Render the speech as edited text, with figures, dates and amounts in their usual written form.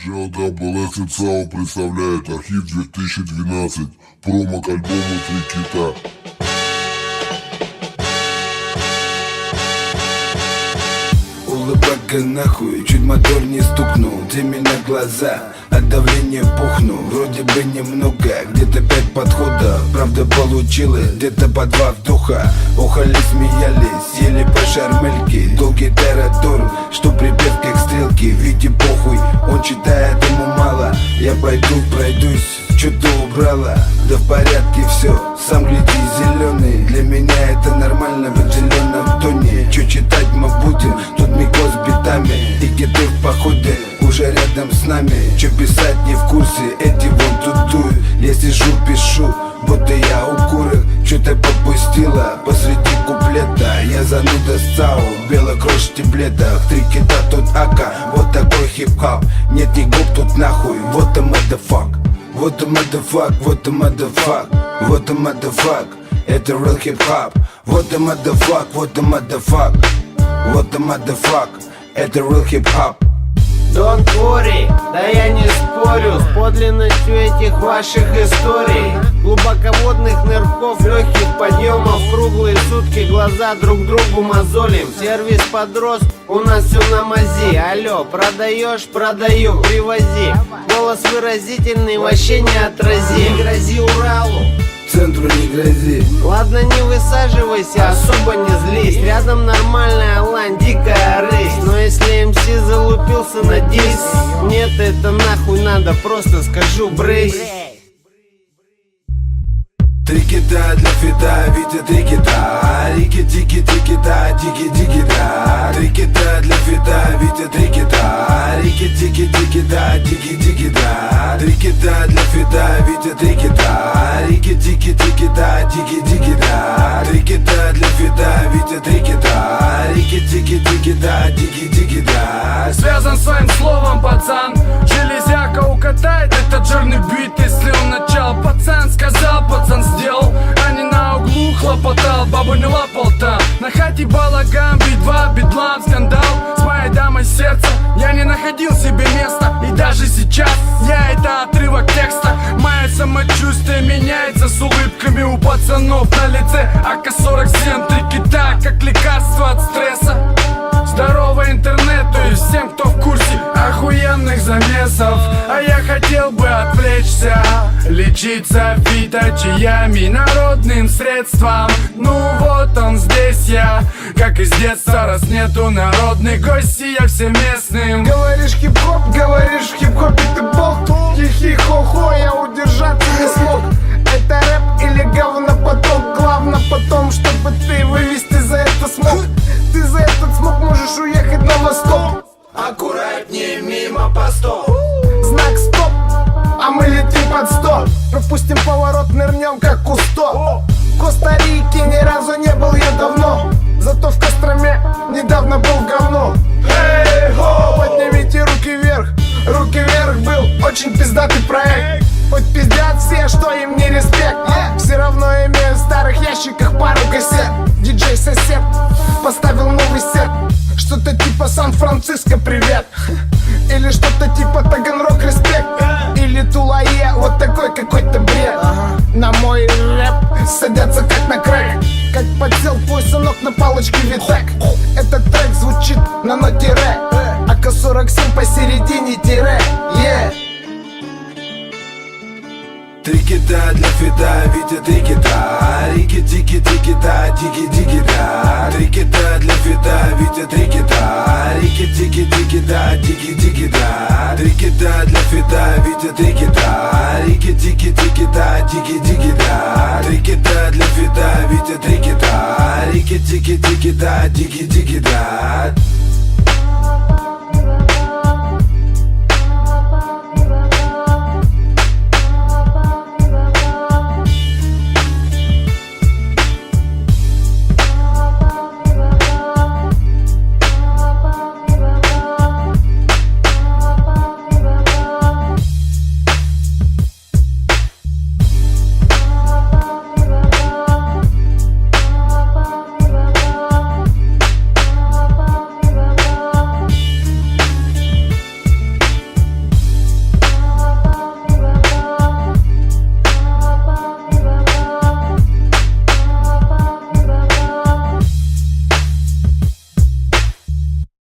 GLS Sound представляет архив 2012, промо к альбому «Три кита». Улыбка нахуй, чуть мотор не стукнул. Где меня глаза, от давления пухну. Вроде бы немного, где-то 5 подходов. Правда получилось, где-то по 2 вдоха. Охали, смеялись, ели по шармельке. Долгий таратор, что припев как стрелки. Види похуй, он читает, ему мало. Я пойду, пройдусь, что-то убрала. Да в порядке все, сам гляди зеленый. Для меня это нормально, в зеленом тоне. Че читать мы будем, тут микоз битами. И киты в походе, уже рядом с нами. Че писать не в курсе, эти вон тутуют. Я сижу, пишу, будто я у курок. Что-то попустила посреди куплета. Я зануда САУ, белая кровь в штиблетах. Три кита, тут ака, вот такой хип-хоп. Нет ни губ тут нахуй, вот a motherfuck. Вот a motherfuck, вот a motherfuck, вот a motherfuck. Это real хип-хоп. Вот a motherfuck, вот a motherfuck, вот a motherfuck. Это real хип-хоп. Don't worry, да я не спорю с подлинностью этих ваших историй. Глубоководных нырков, легких подъемов, круглые сутки, глаза друг другу мозолим. Сервис подрос, у нас все на мази. Алло, продаешь? Продаю, привози. Голос выразительный, вообще не отрази. Не грози Уралу, Центру не грози. ладно, не высаживайся, особо не злись. Рядом нормальная лань, дикая рысь. Но если МС залупился на диск, нет, это нахуй надо, просто скажу брысь. Три кита для фита, Витя, три кита. Рики-тики-тики-та, дики-дики-да. Три кита для фита, Витя, три кита. Рики-тики-тики-та, дики-дики-да. Три кита для фита, Витя, три кита. Рики-тики-тики-та, дики-дики-да. Три кита для фита, Витя, три кита. Рики-тики-тики-та, дики-дики-да. Связан своим словом, пацан. Железяка укатает этот жирный бит, если он начал. Пацан сказал, пацан сделал, а не на углу хлопотал. Бабу не лапал там. На хате балаган, битва, бедлам, скандал. С моей дамой сердца я не находил себе места. И даже сейчас я это отрывок текста. Мое самочувствие меняется с улыбками у пацанов на лице. АК-47, три кита, как лекарство от стресса. Здорово интернету и всем, кто в курсе охуенных замесов. А я хотел бы отвлечься, лечиться фиточаями, народным средством. Ну вот он здесь я, как из детства, раз нету народной гости, я всем местным. Говоришь хип-хоп, говоришь в хип-хопе ты бог. Хихи-хо-хо, я удержаться не смог. Это рэп или говнопоток? Главное потом, чтобы ты вывести за это смог. Ты за этот смог можешь уехать на восток. Аккуратнее мимо постов. Знак стоп, а мы летим под 100. Пропустим поворот, нырнем как Кусто. В Коста-Рике ни разу не был я давно. Зато в Костроме недавно был говно. Эй-хо, поднимите руки вверх. Руки вверх был очень пиздатый проект. Хоть пиздят все, что им не респект. Все равно имею в старых ящиках пару кассет. Диджей-сосед поставил новый сет. Что-то типа Сан-Франциско, привет. Или что-то типа Таганрог, респект. Или Тулае, вот такой какой-то бред. На мой рэп садятся как на крэк. Как подсел твой сынок на палочке Витек. Этот трек звучит на ноте ре. АК-47 посередине тире. Три кита для фита, Витя, три кита. Рики-тики-тики-та, дики-дики-да. Три кита для фита, Витя, три кита. Рики-тики-тики-та, дики-дики-да. Три кита для фита, Витя, три кита. Рики-тики-тики-та, дики-дики-да. Три кита для фита, Витя, три кита. Рики-тики-тики-та, дики-дики-да.